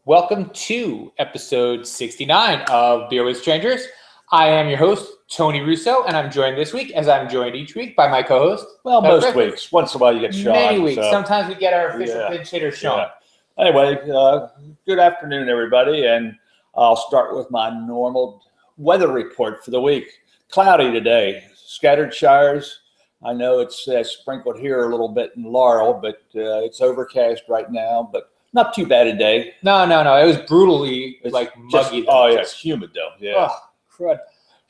Welcome to episode 69 of Beer with Strangers. I am your host, Tony Russo, and I'm joined this week, as I'm joined each week, by my co-host. Well, most weeks. Once in a while you get Sean. Many weeks. So. Sometimes we get our official pinch hitter, Sean. Yeah. Anyway, good afternoon, everybody, and I'll start with my normal weather report for the week. Cloudy today, scattered showers. I know it's sprinkled here a little bit in Laurel, but it's overcast right now, but not too bad a day. No. It was brutally muggy. It's humid though. Yeah. Oh, crud.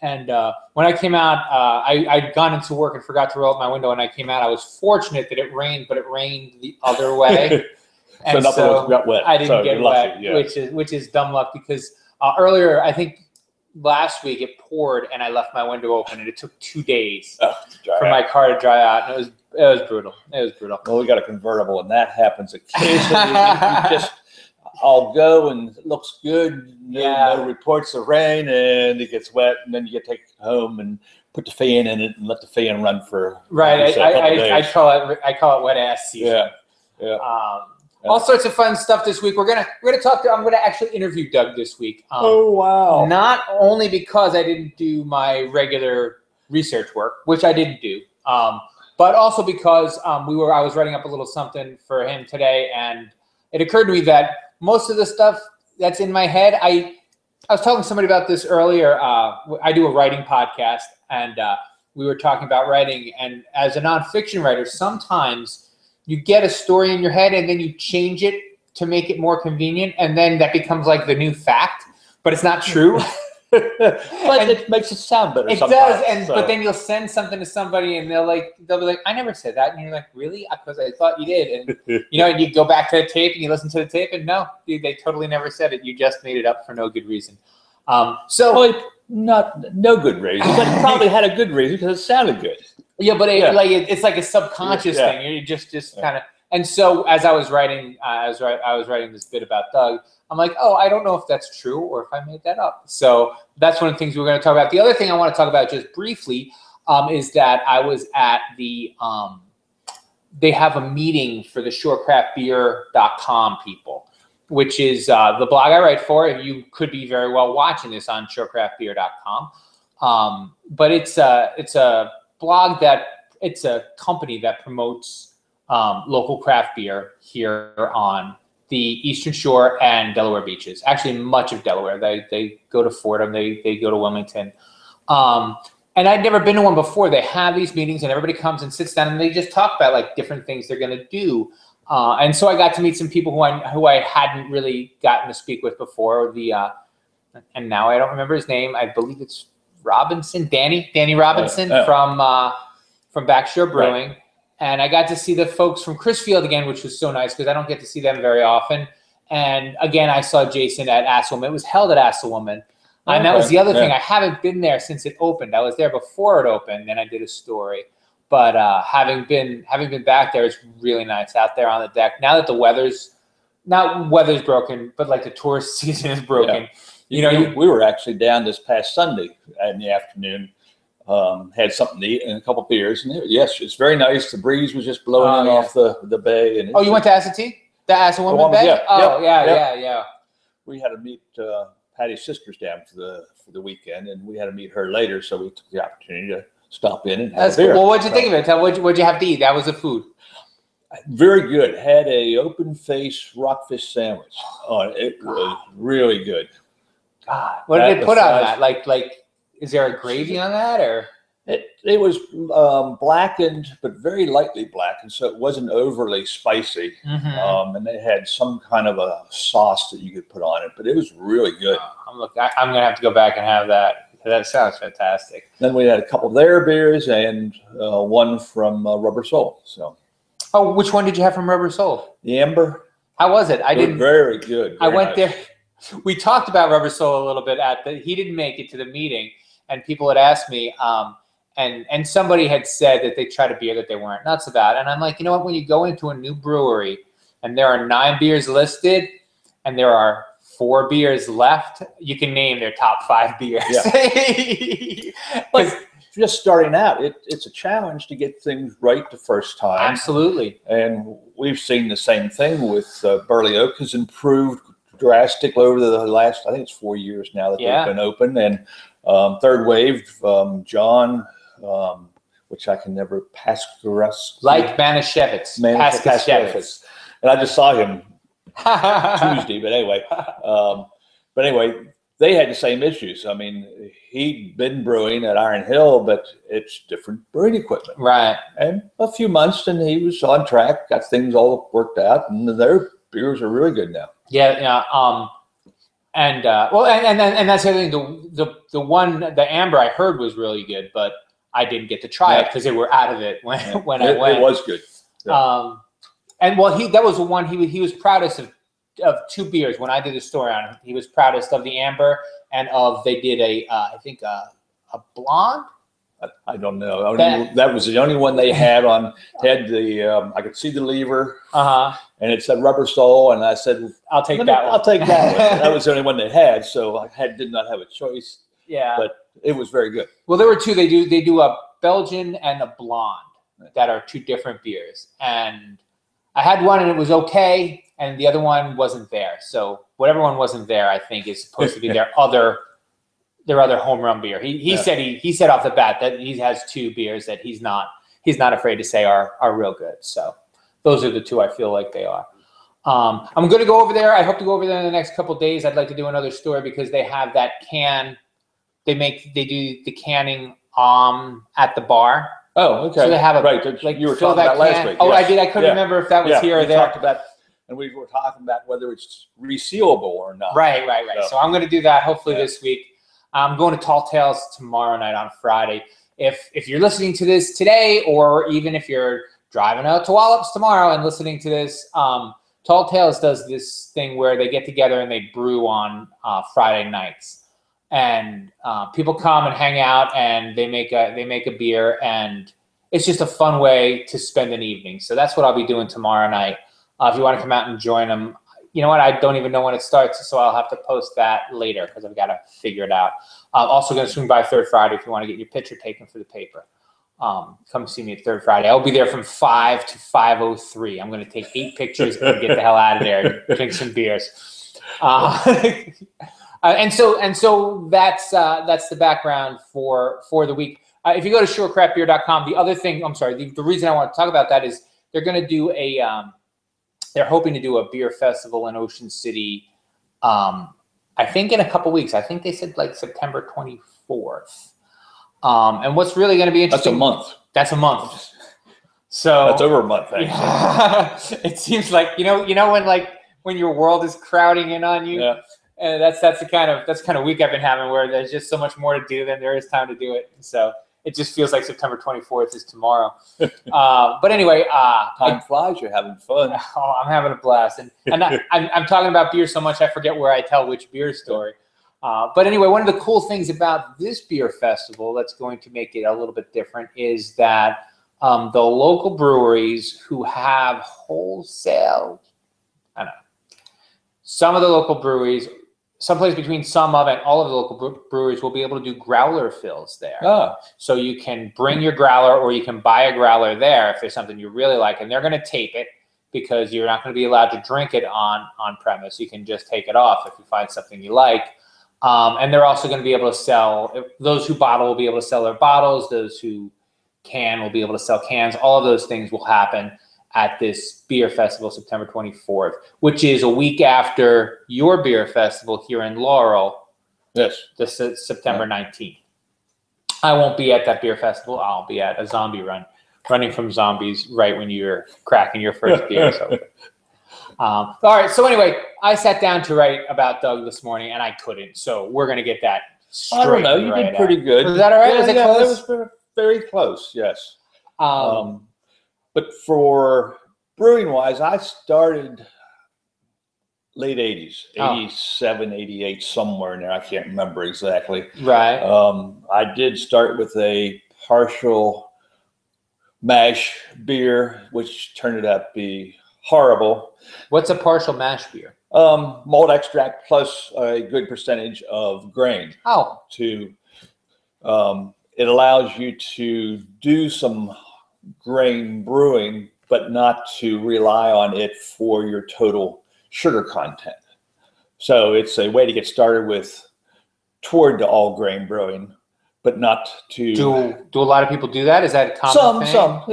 And when I came out, I'd gone into work and forgot to roll up my window. And I came out. I was fortunate that it rained, but it rained the other way. So nothing got wet. I didn't get wet, which is dumb luck because earlier, I think last week, it poured and I left my window open, and it took 2 days for my car to dry out. And it was brutal. Well, we got a convertible, and that happens occasionally. I'll go and it looks good. No reports of rain, and it gets wet, and then you get to take it home and put the fan in it and let the fan run for I call it wet ass season. Yeah. All sorts of fun stuff this week. We're gonna talk. I'm gonna actually interview Doug this week. Oh wow! Not only because I didn't do my regular research work, which I didn't do, but also because I was writing up a little something for him today, and it occurred to me that most of the stuff that's in my head, I was talking to somebody about this earlier. I do a writing podcast, and we were talking about writing. And as a nonfiction writer, sometimes you get a story in your head and then you change it to make it more convenient, and then that becomes like the new fact, but it's not true. But it makes it sound better. It does, but then you'll send something to somebody and they'll be like, I never said that, and you're like, really? Because I thought you did. And and you go back to the tape and you listen to the tape, and no, dude, they totally never said it. You just made it up for no good reason. No good reason, but it probably had a good reason because it sounded good. Yeah, but it's like a subconscious thing. You just kind of. And so as I was writing, I was writing this bit about Doug. I'm like, I don't know if that's true or if I made that up. So that's one of the things we're going to talk about. The other thing I want to talk about just briefly is that I was at the they have a meeting for the shorecraftbeer.com people, which is the blog I write for. You could be very well watching this on shorecraftbeer.com. But it's a blog it's a company that promotes local craft beer here on the Eastern Shore and Delaware beaches. Actually, much of Delaware. They go to Fordham. They go to Wilmington. And I'd never been to one before. They have these meetings, and everybody comes and sits down, and they just talk about like different things they're going to do. And so I got to meet some people who I hadn't really gotten to speak with before. And now I don't remember his name. I believe it's Robinson, Danny Robinson from Xtreme Brewing. Right. And I got to see the folks from Crisfield again, which was so nice because I don't get to see them very often. And again, I saw Jason at Asselwoman. It was held at Asselwoman. And that was the other thing. I haven't been there since it opened. I was there before it opened, and I did a story. But having been back there, it's really nice out there on the deck. Now that the weather's broken, but like the tourist season is broken. Yeah. We were actually down this past Sunday in the afternoon. Had something to eat and a couple beers, and it's very nice. The breeze was just blowing in off the bay. And you went to Assateague? The Asselwoman Bay? Yeah. We had to meet Patty's sisters down for the weekend, and we had to meet her later, so we took the opportunity to stop in and have a beer. Well, what'd you think of it? What'd you have to eat? That was the food. Very good. Had a open face rockfish sandwich. It was really good. God, what did they put on that? Like. Is there a gravy on that, or? It was blackened, but very lightly blackened, so it wasn't overly spicy. Mm-hmm. And they had some kind of a sauce that you could put on it, but it was really good. I'm going to have to go back and have that. That sounds fantastic. Then we had a couple of their beers and one from Rubber Soul. So. Oh, which one did you have from Rubber Soul? The Amber. How was it? Very good. I went there. We talked about Rubber Soul a little bit he didn't make it to the meeting. And people had asked me, and somebody had said that they tried a beer that they weren't nuts about. And I'm like, you know what? When you go into a new brewery and there are 9 beers listed and there are 4 beers left, you can name their top 5 beers. Yeah. But just starting out, it's a challenge to get things right the first time. Absolutely. And we've seen the same thing with Burley Oak has improved drastic over the last, I think it's 4 years now that they've been open. And Third Wave, John, which I can never pass. Like Manischewitz. Paskashevitz. And I just saw him Tuesday, but anyway, they had the same issues. I mean, he'd been brewing at Iron Hill, but it's different brewing equipment. Right. And a few months, and he was on track, got things all worked out, and their beers are really good now. Yeah. And that's the other thing. The amber I heard was really good, but I didn't get to try it because they were out of it when I went. It was good. Yeah. And that was the one he was proudest of 2 beers when I did the story on him. He was proudest of the amber and they did I think a blonde. I don't know. That was the only one they had on. Had the I could see the lever, and it said rubber sole, and I said, "I'll take that one." I'll take that one. That was the only one they had, so I did not have a choice. Yeah, but it was very good. Well, there were 2. They do a Belgian and a blonde that are 2 different beers, and I had one and it was okay, and the other one wasn't there. So whatever one wasn't there, I think is supposed to be their other home run beer. He said off the bat that he has 2 beers that he's not afraid to say are real good. So those are the 2 I feel like they are. I'm going to go over there. I hope to go over there in the next couple of days. I'd like to do another story because they have that can. They do the canning at the bar. Oh, okay. So they have you were talking about last week. Oh, yes. I did. I couldn't remember if that was here or there. Talked about, and we were talking about whether it's resealable or not. Right. So I'm going to do that hopefully this week. I'm going to Tall Tales tomorrow night on Friday. If you're listening to this today, or even if you're driving out to Wallops tomorrow and listening to this, Tall Tales does this thing where they get together and they brew on Friday nights. And people come and hang out, and they make a beer, and it's just a fun way to spend an evening. So that's what I'll be doing tomorrow night. If you want to come out and join them, you know what? I don't even know when it starts, so I'll have to post that later because I've got to figure it out. I'm also going to swing by Third Friday if you want to get your picture taken for the paper. Come see me at Third Friday. I'll be there from 5 to 5:03. I'm going to take 8 pictures and get the hell out of there and drink some beers. And so that's the background for the week. If you go to surecraftbeer.com, the reason I want to talk about that is they're going to do they're hoping to do a beer festival in Ocean City. I think in a couple weeks. I think they said like September 24th. And what's really going to be interesting? That's a month. That's a month. So that's over a month. Actually. It seems like you know when your world is crowding in on you. Yeah. And that's the kind of week I've been having where there's just so much more to do than there is time to do it. So it just feels like September 24th is tomorrow. But anyway, time flies. You're having fun. Oh, I'm having a blast, and I'm talking about beer so much I forget where I tell which beer story. But anyway, one of the cool things about this beer festival that's going to make it a little bit different is that the local breweries who have wholesale, I don't know, some of the local breweries. Someplace between some of and all of the local breweries will be able to do growler fills there. Oh. So you can bring your growler, or you can buy a growler there if there's something you really like, and they're going to tape it because you're not going to be allowed to drink it on premise. You can just take it off if you find something you like. And they're also going to be able to sell, those who bottle will be able to sell their bottles. Those who can will be able to sell cans. All of those things will happen at this beer festival, September 24th, which is a week after your beer festival here in Laurel. Yes. September 19th. I won't be at that beer festival. I'll be at a zombie run, running from zombies right when you're cracking your first beer. So. All right. So anyway, I sat down to write about Doug this morning, and I couldn't. So we're going to get that straight. I don't know. You did pretty good. Was that all right? Yeah, was it close? It was very close, yes. But for brewing-wise, I started late 80s, 87, 88, somewhere in there. I can't remember exactly. Right. I did start with a partial mash beer, which turned out to be horrible. What's a partial mash beer? Malt extract plus a good percentage of grain. Oh. It allows you to do some grain brewing, but not to rely on it for your total sugar content. So it's a way to get started with toward the all grain brewing, but not to. Do a lot of people do that? Is that a common thing? Some.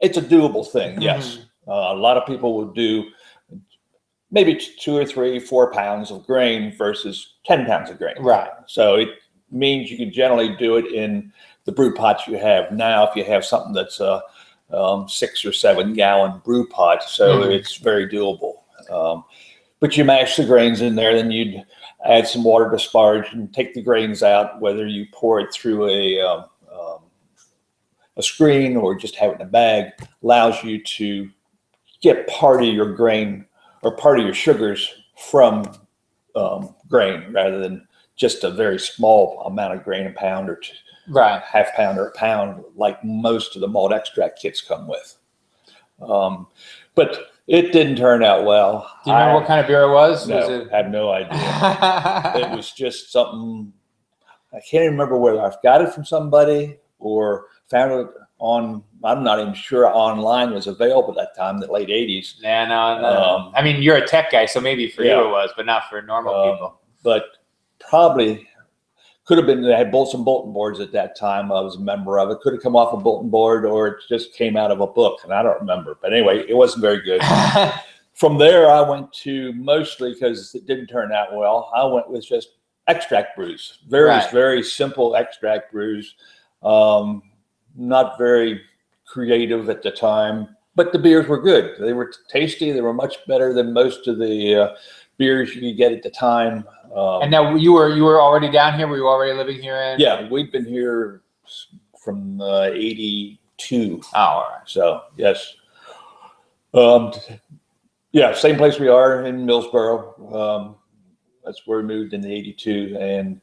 It's a doable thing. Yes. A lot of people will do maybe 2 or 3, 4 pounds of grain versus 10 pounds of grain. Right. So it means you can generally do it in the brew pots you have now. If you have something that's a 6 or 7 gallon brew pot, so it's very doable. But you mash the grains in there, then you'd add some water to sparge and take the grains out, whether you pour it through a screen or just have it in a bag, allows you to get part of your grain or part of your sugars from grain rather than just a very small amount of grain, a pound or two, right, half pound or a pound, like most of the malt extract kits come with. But it didn't turn out well. Do you remember what kind of beer it was? No, I have no idea. It was just something, I can't even remember whether I got it from somebody or found it on, I'm not even sure online was available at that time, the late 80s. Yeah, no. I mean, you're a tech guy, so maybe for you it was, but not for normal people. But probably could have been, they had some bulletin boards at that time. I was a member of it. Could have come off a bulletin board or it just came out of a book, and I don't remember. But anyway, it wasn't very good. From there, I went to, mostly because it didn't turn out well, I went with just extract brews. Very simple extract brews. Not very creative at the time, but the beers were good. They were tasty. They were much better than most of the beers you could get at the time. And now you were already down here? Were you already living here? Yeah, we've been here from 82. Oh, all right. So, yes. Yeah, same place we are in Millsboro. That's where we moved in the 82 and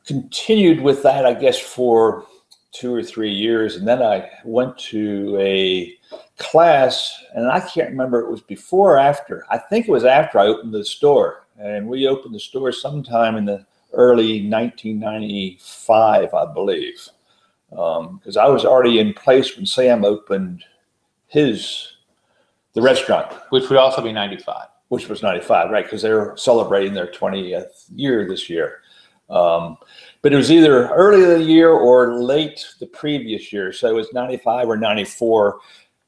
continued with that, I guess, for 2 or 3 years. And then I went to a class, and I can't remember if it was before or after. I think it was after I opened the store. And we opened the store sometime in the early 1995, I believe. Because I was already in place when Sam opened the restaurant. Which would also be 95. Which was 95, right? Because they're celebrating their 20th year this year. But it was either early in the year or late the previous year. So it was 95 or 94.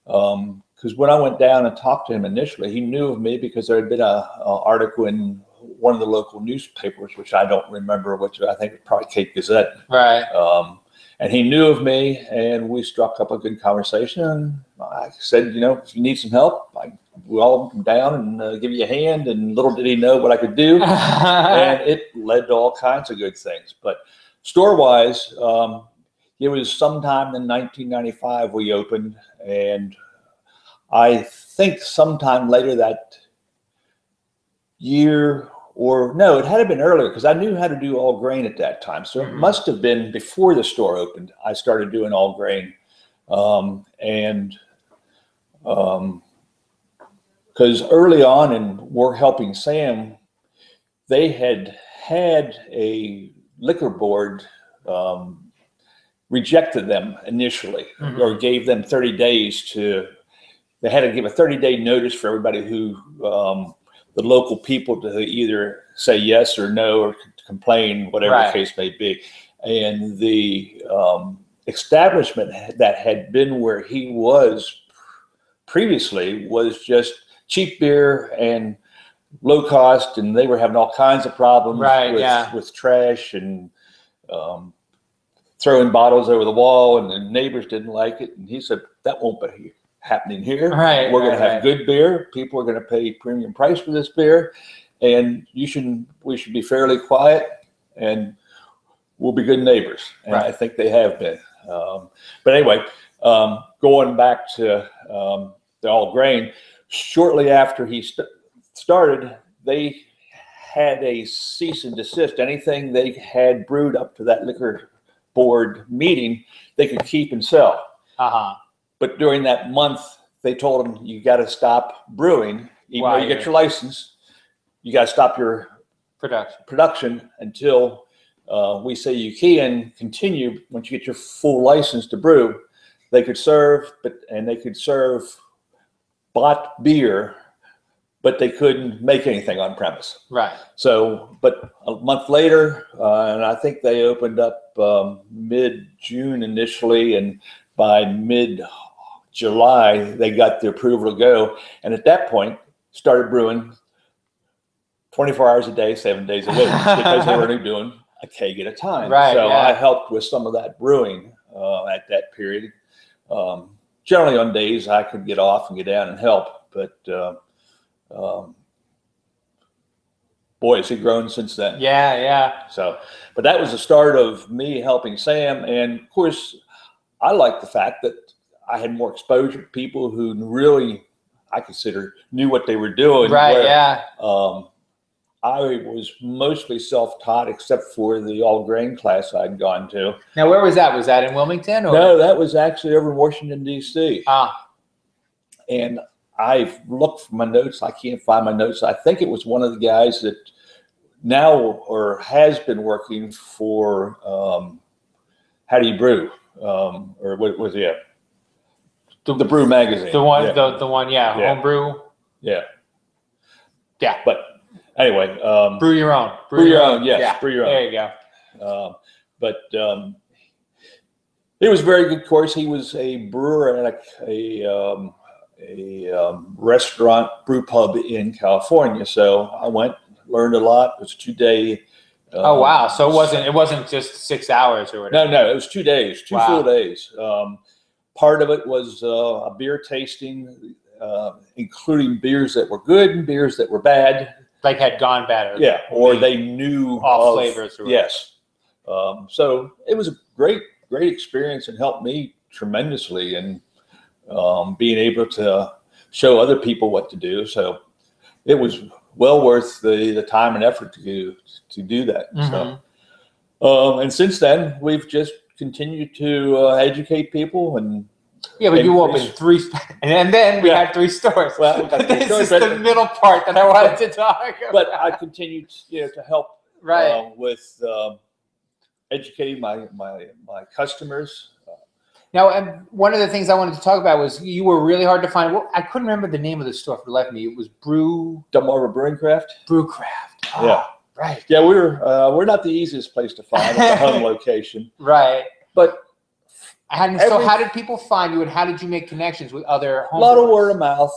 Because when I went down and talked to him initially, he knew of me because there had been an article in one of the local newspapers, which I don't remember, which I think was probably Cape Gazette. Right. And he knew of me, and we struck up a good conversation. And I said, if you need some help, we'll come down and give you a hand. And little did he know what I could do. And it led to all kinds of good things. But store-wise, it was sometime in 1995 we opened, and I think sometime later that year, or no, it had been earlier because I knew how to do all grain at that time. So it must have been before the store opened, I started doing all grain. Because early on, and we're helping Sam, they had a liquor board rejected them initially, or gave them 30 days to, they had to give a 30-day notice for everybody who, the local people, to either say yes or no or complain, whatever the case may be. And the establishment that had been where he was previously was just cheap beer and low cost, and they were having all kinds of problems with trash and throwing bottles over the wall, and the neighbors didn't like it. And he said, that won't be happening here. We're going to have good beer. People are going to pay premium price for this beer, and we should be fairly quiet, and we'll be good neighbors. And I think they have been. But anyway, going back to the all grain, shortly after he started, they had a cease and desist. Anything they had brewed up to that liquor board meeting, they could keep and sell. But during that month, they told him, you got to stop brewing. Even though you get your license, you got to stop your production until we say you can continue. Once you get your full license to brew, they could serve, and they could serve bought beer but they couldn't make anything on premise. Right. So, but a month later, and I think they opened up mid-June initially, and by mid-July, they got the approval to go. And at that point, started brewing 24 hours a day, 7 days a week, because they were only doing a keg at a time. Right, so yeah. I helped with some of that brewing at that period. Generally on days I could get off and get down and help, but boy, has he grown since then. Yeah, yeah. So, but that was the start of me helping Sam. And of course, I like the fact that I had more exposure to people who really, I consider, knew what they were doing. Right, where, yeah. I was mostly self-taught, except for the all-grain class I'd gone to. Now, where was that? Was that in Wilmington? Or? No, that was actually over in Washington, D.C. Ah. And I've looked for my notes. I can't find my notes. I think it was one of the guys that now or has been working for How Do You Brew? Or what was it? The Brew magazine. The one, yeah. the one, yeah. Homebrew. Yeah. Yeah. But anyway. Brew your own. Brew your own, yes. Yeah. Brew your own. There you go. But it was a very good course. He was a brewer at a restaurant brew pub in California. So I went, learned a lot. It was a 2-day. Oh wow! So it wasn't just 6 hours or whatever. No, it was 2 days, two full days. Part of it was a beer tasting, including beers that were good and beers that were bad. Like had gone bad. Yeah, or they knew off flavors. Or yes. So it was a great experience and helped me tremendously in being able to show other people what to do. So it was well worth the time and effort to do that. Mm-hmm. So, and since then we've just continued to educate people and. Yeah, but you opened 3, and then we had 3 stores. Well, we got 3 this stores, is the middle part that I wanted to talk about. But I continued, to help with educating my customers. Now, and one of the things I wanted to talk about was you were really hard to find. Well, I couldn't remember the name of the store for the life of me. It was Delmarva Brewing Craft. Brewcraft. Oh, yeah. Right. Yeah, we're not the easiest place to find at the home location. Right. But so how did people find you, and how did you make connections with other home A lot of brewers? word of mouth.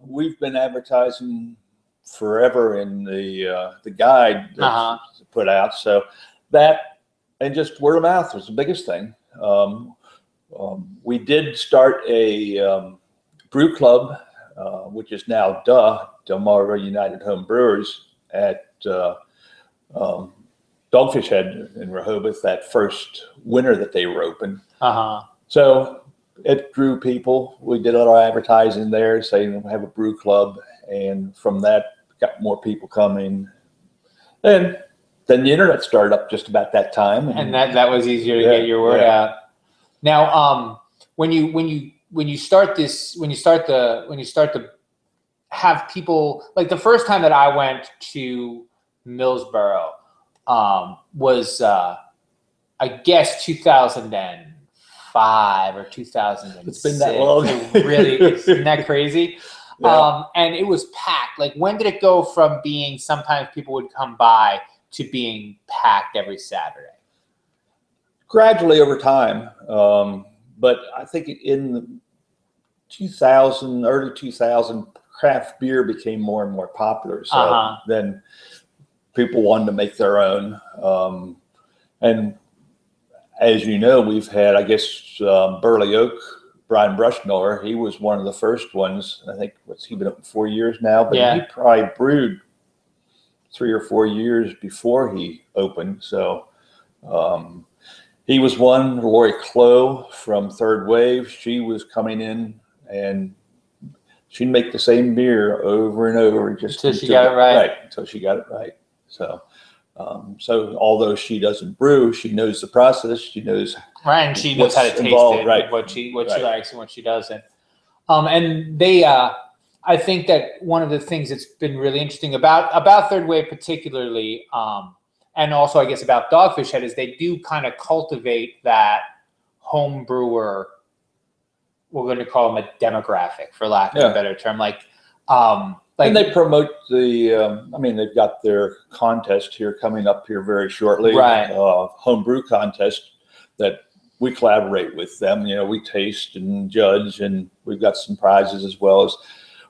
We've been advertising forever in the guide that's put out. So that, and just word of mouth was the biggest thing. We did start a brew club, which is now Delmarva United Home Brewers at Dogfish Head in Rehoboth that first winter that they were open. So it drew people. We did a lot of advertising there, saying we have a brew club, and from that got more people coming. And then the internet started up just about that time, and that was easier to get your word out. Now, when you start to have people, like the first time that I went to Millsboro was I guess 2005 or 2006. It's been that long. Really, isn't that crazy? Yeah. And it was packed. Like, when did it go from being sometimes people would come by to being packed every Saturday? Gradually over time. But I think in the 2000, early 2000, craft beer became more and more popular. So then people wanted to make their own. And as you know, we've had, I guess, Burley Oak, Brian Brushmiller. He was one of the first ones. I think, he been up 4 years now? But he probably brewed 3 or 4 years before he opened. So he was one. Lori Clough from Third Wave, she was coming in, and she'd make the same beer over and over until she got it right. Until she got it right. So, so although she doesn't brew, she knows the process. She knows and she knows how to taste it, what she likes and what she doesn't. And they, I think that one of the things that's been really interesting about Third Wave particularly, and also I guess about Dogfish Head, is they do kind of cultivate that home brewer. We're going to call them a demographic, for lack of a better term. Like, Like, and they promote the, I mean, they've got their contest here coming up here very shortly. Right. Homebrew contest that we collaborate with them. You know, we taste and judge, and we've got some prizes as well as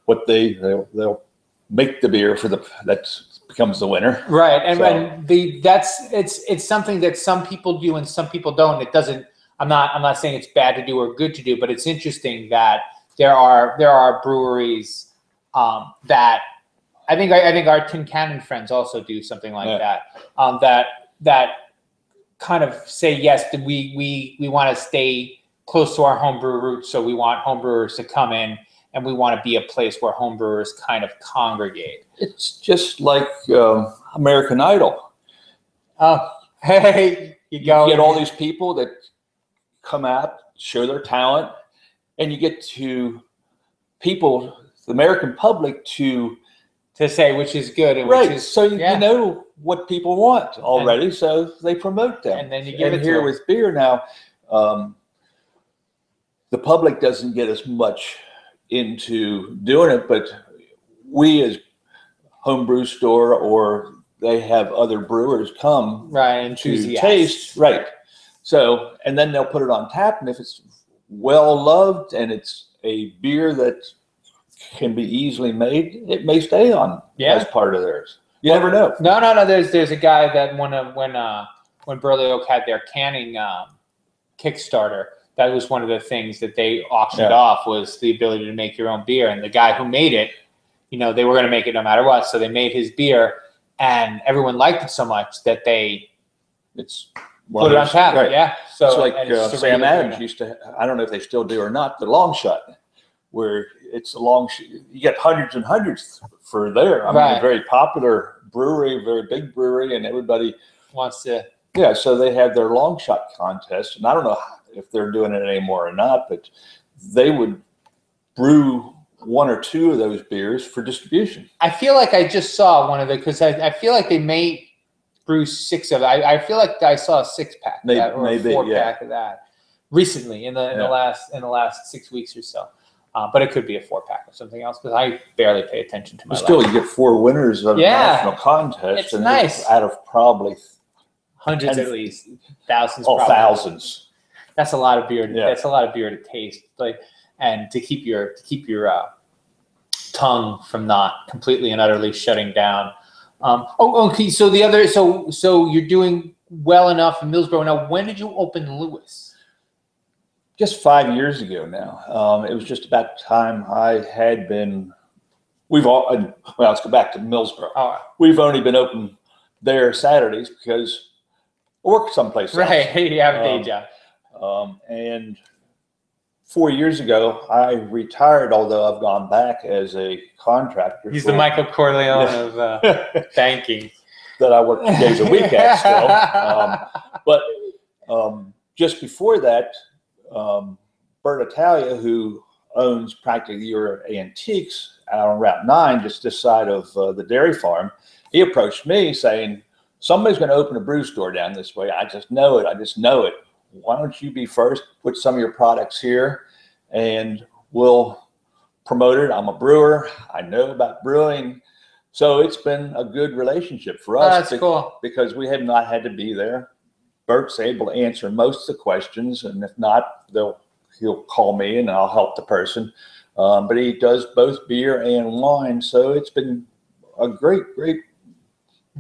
what they'll make the beer for that becomes the winner. Right. And, so, and it's something that some people do and some people don't. It doesn't, I'm not saying it's bad to do or good to do, but it's interesting that there are breweries that I think our Tin Cannon friends also do something like that. That kind of say, yes, that we want to stay close to our homebrew roots, so we want homebrewers to come in, and we want to be a place where homebrewers kind of congregate. it's just like American Idol. Oh, hey, you go. You get all these people that come out, show their talent, and you get to people, the American public, to say which is good and right. which is, so you know what people want already, so they promote them. And then you give it to here them. with beer now, the public doesn't get as much into doing it, but we as homebrew store, or they have other brewers come right, to taste, right. So, and then they'll put it on tap, and if it's well loved and it's a beer that can be easily made, it may stay on as part of theirs. You never know. No. There's a guy that when Burley Oak had their canning Kickstarter, that was one of the things that they auctioned off, was the ability to make your own beer. And the guy who made it, you know, they were going to make it no matter what, so they made his beer, and everyone liked it so much that they put it on tap. Right. Yeah. So it's like Sam Adams used to. I don't know if they still do or not. The long shot, where it's a long. You get hundreds and hundreds for there. I mean, a very popular brewery, very big brewery, and everybody wants to. Yeah. So they have their long shot contest, and I don't know if they're doing it anymore or not, but they would brew one or two of those beers for distribution. I feel like I just saw one of it, because I feel like they may brew 6 of it. I feel like I saw a 6-pack or a 4-pack of that recently in the last 6 weeks or so. But it could be a 4-pack or something else, because I barely pay attention to my life. Still, you get 4 winners of the national contest. It's nice. Out of probably hundreds, at least thousands. Oh, probably. Thousands. That's a lot of beer. That's a lot of beer to taste, and to keep your tongue from not completely and utterly shutting down. Okay. So so you're doing well enough in Millsboro. Now, when did you open Lewis? Just 5 years ago now. It was just about time I had been. Let's go back to Millsboro. Oh. We've only been open there Saturdays because I work someplace else. Right. You have a day job. And 4 years ago, I retired, although I've gone back as a contractor. He's the Michael Corleone of banking. That I work 2 days a week at still. But just before that, Bert Italia, who owns Practically Your Antiques out on Route 9, just this side of the dairy farm, he approached me saying, somebody's going to open a brew store down this way. I just know it. Why don't you be first, put some of your products here, and we'll promote it. I'm a brewer. I know about brewing. So it's been a good relationship for us. That's cool. Because we have not had to be there. Bert's able to answer most of the questions, and if not, he'll call me and I'll help the person. But he does both beer and wine, so it's been a great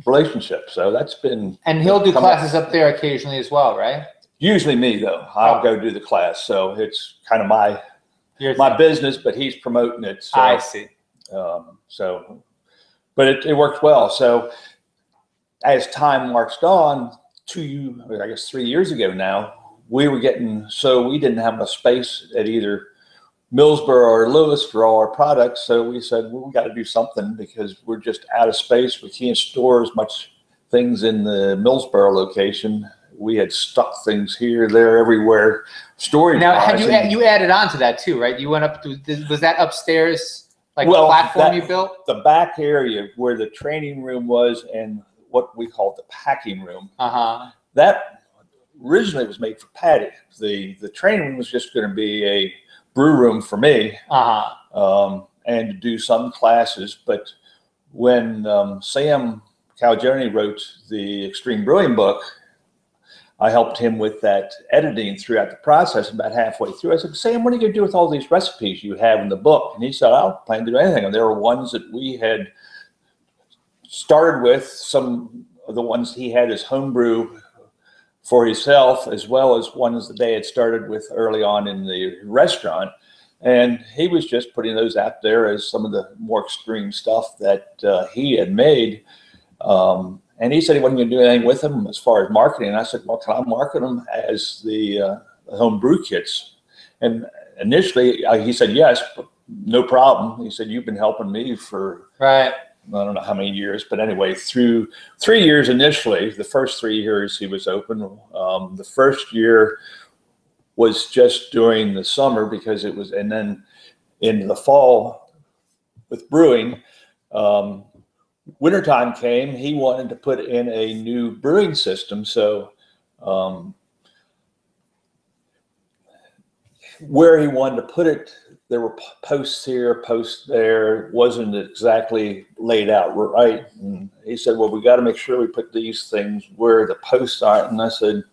relationship. So that's been. And he'll do classes up there occasionally as well, right? Usually me, though. I'll go do the class, so it's kind of my business, but he's promoting it. So, I see. But it worked well. So as time marched on, 3 years ago now, we didn't have enough space at either Millsboro or Lewis for all our products. So we said, well, we got to do something because we're just out of space. We can't store as much things in the Millsboro location. We had stuck things here, there, everywhere. Storage. Now, you added on to that too, right? You went up to, was that upstairs, platform you built? The back area where the training room was and what we call the packing room. That originally was made for Patty. The training room was just going to be a brew room for me. and to do some classes. But when Sam Calgione wrote the Xtreme Brewing book, I helped him with that editing throughout the process. About halfway through, I said, Sam, what are you going to do with all these recipes you have in the book? And he said, I don't plan to do anything. And there were ones that we had started with, some of the ones he had as homebrew for himself, as well as ones that they had started with early on in the restaurant. And he was just putting those out there as some of the more extreme stuff that he had made. And he said he wasn't going to do anything with them as far as marketing. And I said, well, can I market them as the home brew kits? And initially he said, yes, but no problem. He said, you've been helping me for, I don't know how many years, but anyway, through 3 years initially. The first 3 years he was open. The first year was just during the summer because it was, and then in the fall with brewing, wintertime came, he wanted to put in a new brewing system. So where he wanted to put it, there were posts here, posts there. It wasn't exactly laid out right. And he said, well, we got to make sure we put these things where the posts aren't. And I said,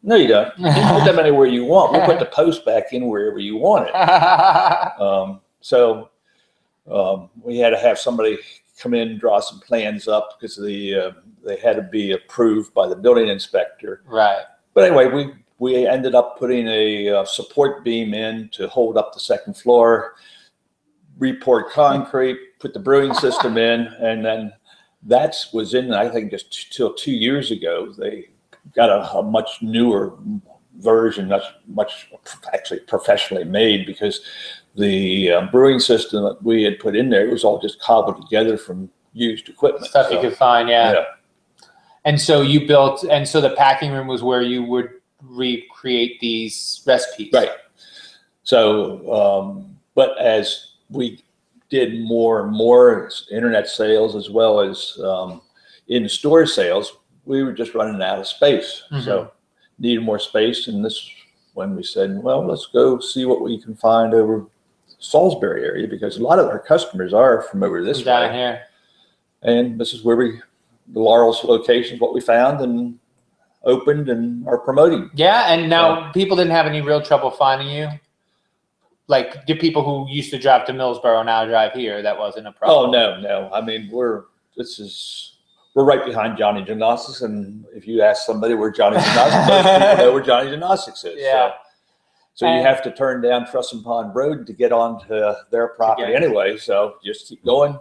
no, you don't. You can put them anywhere you want. We'll put the post back in wherever you want it. So we had to have somebody come in, draw some plans up because they had to be approved by the building inspector. Right. But anyway, we ended up putting a support beam in to hold up the second floor, re-poured concrete, put the brewing system in, and then that was in, I think, just till 2 years ago. They got a much newer version, much actually professionally made, because the brewing system that we had put in there, it was all just cobbled together from used equipment. Stuff you could find, yeah. And so you built, and so the packing room was where you would recreate these recipes. Right. So, but as we did more and more internet sales as well as in-store sales, we were just running out of space. So needed more space. And this when we said, well, let's go see what we can find over Salisbury area, because a lot of our customers are from over this way. Down here. And this is where the Laurel's location is what we found and opened and are promoting. Yeah, and now people didn't have any real trouble finding you? Like, the people who used to drive to Millsboro now drive here, that wasn't a problem? Oh, no. I mean, we're right behind Johnny Gymnastics, and if you ask somebody where Johnny Gymnastics, most people know where Johnny Gymnastics is. Yeah. So you have to turn down Trusson Pond Road to get onto their property anyway. So just keep going.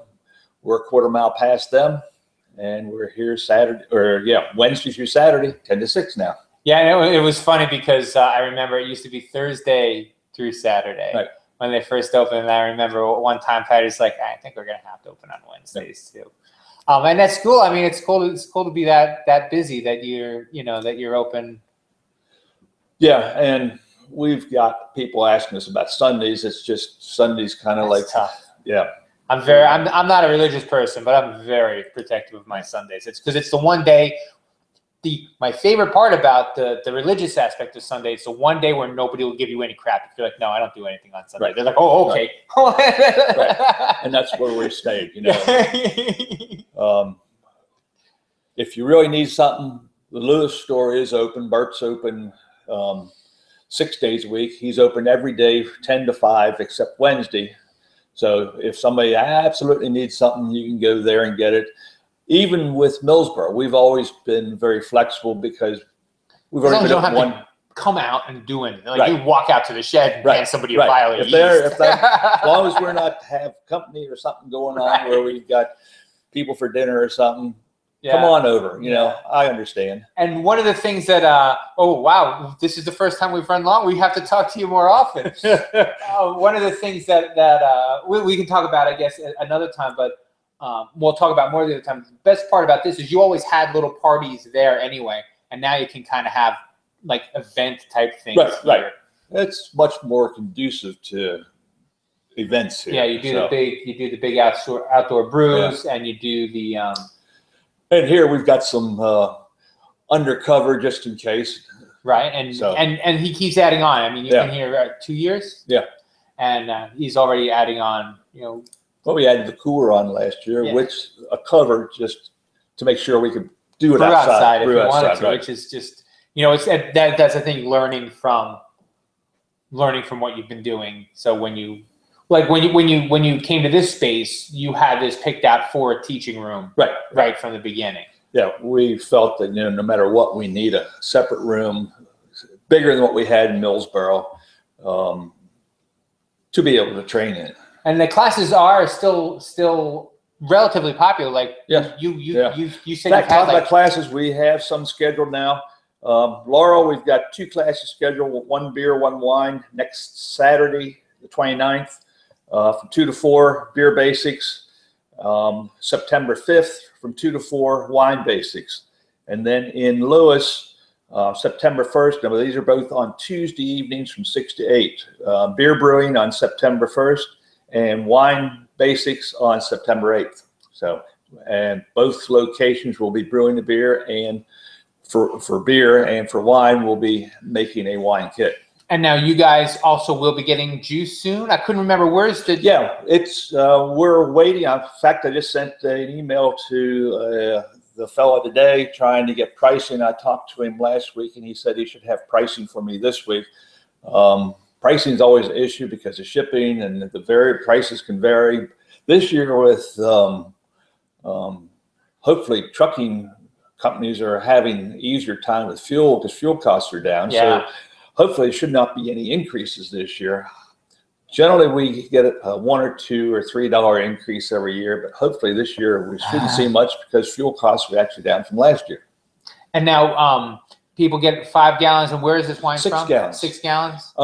We're a quarter mile past them, and we're here Wednesday through Saturday, 10 to 6 now. Yeah, it was funny because I remember it used to be Thursday through Saturday when they first opened. And I remember one time Patty's like, I think we're going to have to open on Wednesdays too. And that's cool. I mean, it's cool to be that busy that you're open. Yeah, and we've got people asking us about Sundays. It's just Sundays kind of like tough. Yeah. I'm not a religious person, but I'm very protective of my Sundays. It's because it's the one day. My favorite part about the religious aspect of Sunday, it's the one day where nobody will give you any crap. If you're like, no, I don't do anything on Sunday. They're like, oh, okay. Right. And that's where we're staying, If you really need something, the Lewis store is open. Bert's open 6 days a week. He's open every day, 10 to 5, except Wednesday. So if somebody absolutely needs something, you can go there and get it. Even with Millsboro, we've always been very flexible because we've already been at one. To come out and do anything. Like you walk out to the shed and hand somebody a vial of yeast. As long as we're not have company or something going on where we've got people for dinner or something, come on over. I understand. And one of the things that, oh, wow, this is the first time we've run long. We have to talk to you more often. One of the things that we can talk about, I guess, another time, but we'll talk about more the other time. The best part about this is you always had little parties there anyway, and now you can kind of have like event type things. Right. It's much more conducive to events here. Yeah, you do the big outdoor brews, and you do the. And here we've got some undercover just in case. Right, and he keeps adding on. I mean, you've been here 2 years. Yeah. And he's already adding on, Well, we added the cooler on last year, which a cover just to make sure we could do it outside if you wanted to, which is just it's that's the thing, learning from what you've been doing. So when you came to this space, you had this picked out for a teaching room, right from the beginning. Yeah, we felt that no matter what, we need a separate room, bigger than what we had in Millsboro, to be able to train in. And the classes are still relatively popular. Like you said, the classes, we have some scheduled now. Laurel, we've got 2 classes scheduled, 1 beer, 1 wine, next Saturday, the 29th, from 2 to 4, beer basics. September 5th, from 2 to 4, wine basics. And then in Lewis, September 1st, now these are both on Tuesday evenings from 6 to 8. Beer brewing on September 1st and wine basics on September 8th. So, and both locations will be brewing the beer, and for beer and for wine, we'll be making a wine kit. And now you guys also will be getting juice soon. I couldn't remember, where's the... Yeah, it's we're waiting. In fact, I just sent an email to the fellow today trying to get pricing. I talked to him last week, and he said he should have pricing for me this week. Pricing is always an issue because of shipping, and the prices can vary. This year with hopefully trucking companies are having an easier time with fuel because fuel costs are down. Yeah. So hopefully, there should not be any increases this year. Generally, we get a $1 or $2 or $3 increase every year, but hopefully this year we shouldn't see much because fuel costs are actually down from last year. And now people get 5 gallons, and where is this wine 6 from? gallons. 6 gallons?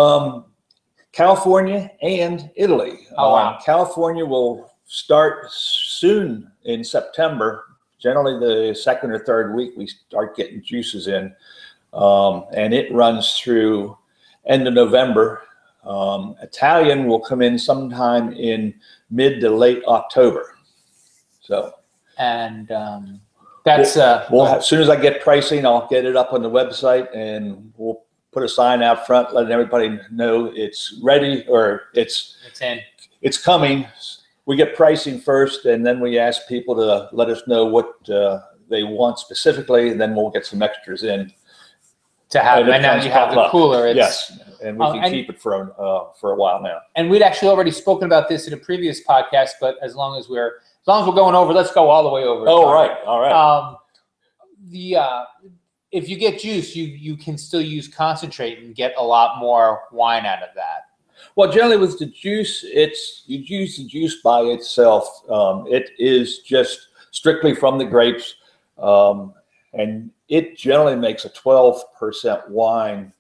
California and Italy. Oh, wow. California will start soon in September. Generally, the 2nd or 3rd week, we start getting juices in. And it runs through end of November. Italian will come in sometime in mid to late October. So, and that's as soon as I get pricing, I'll get it up on the website, and we'll put a sign out front letting everybody know it's ready, or it's coming. We get pricing first, and then we ask people to let us know what they want specifically, and then we'll get some extras in. To have, and now you have the cooler. Yes, and we can keep it for a while now. And we'd actually already spoken about this in a previous podcast, but as long as we're going over, let's go all the way over. Oh, right, all right. If you get juice, you can still use concentrate and get a lot more wine out of that. Well, generally with the juice, you use the juice by itself. It is just strictly from the grapes, and it generally makes a 12% wine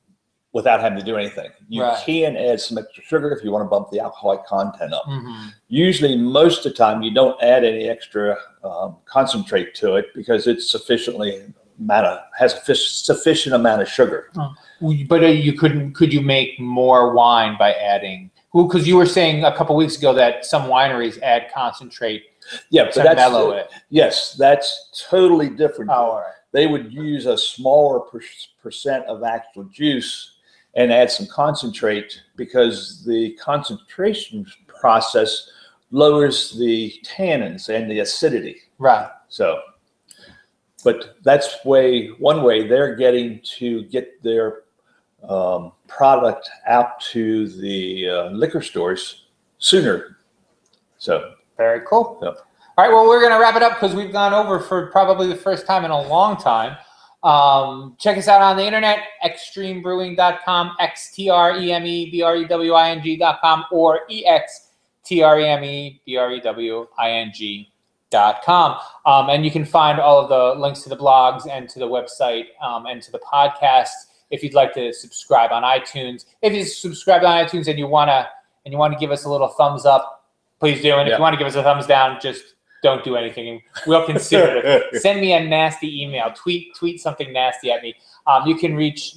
without having to do anything. You can add some extra sugar if you want to bump the alcoholic content up. Mm-hmm. Usually, most of the time, you don't add any extra concentrate to it because it's has a sufficient amount of sugar. Oh. But could you make more wine by adding? Because you were saying a couple weeks ago that some wineries add concentrate. Yeah, to mellow it. Yes, that's totally different. Oh, all right. They would use a smaller percent of actual juice and add some concentrate because the concentration process lowers the tannins and the acidity. Right. So, but that's one way they're getting to get their product out to the liquor stores sooner. So very cool. So. All right, well, we're going to wrap it up because we've gone over for probably the first time in a long time. Check us out on the internet, xtremebrewing.com, xtremebrewing.com, or extremebrewing.com. And you can find all of the links to the blogs and to the website and to the podcast if you'd like to subscribe on iTunes. If you subscribe on iTunes and you want to give us a little thumbs up, please do. And if you want to give us a thumbs down, just don't do anything. We'll consider it. Send me a nasty email. Tweet something nasty at me. You can reach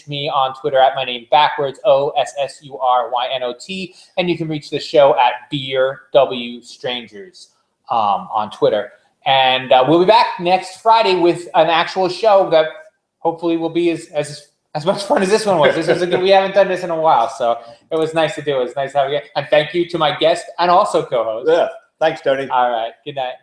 me on Twitter at my name backwards, OSSURYNOT, and you can reach the show at Beer W Strangers on Twitter. And we'll be back next Friday with an actual show that hopefully will be as as much fun as this one was. This was we haven't done this in a while, so it was nice to do. It was nice having it. And thank you to my guest and also co-host. Yeah. Thanks, Tony. All right. Good night.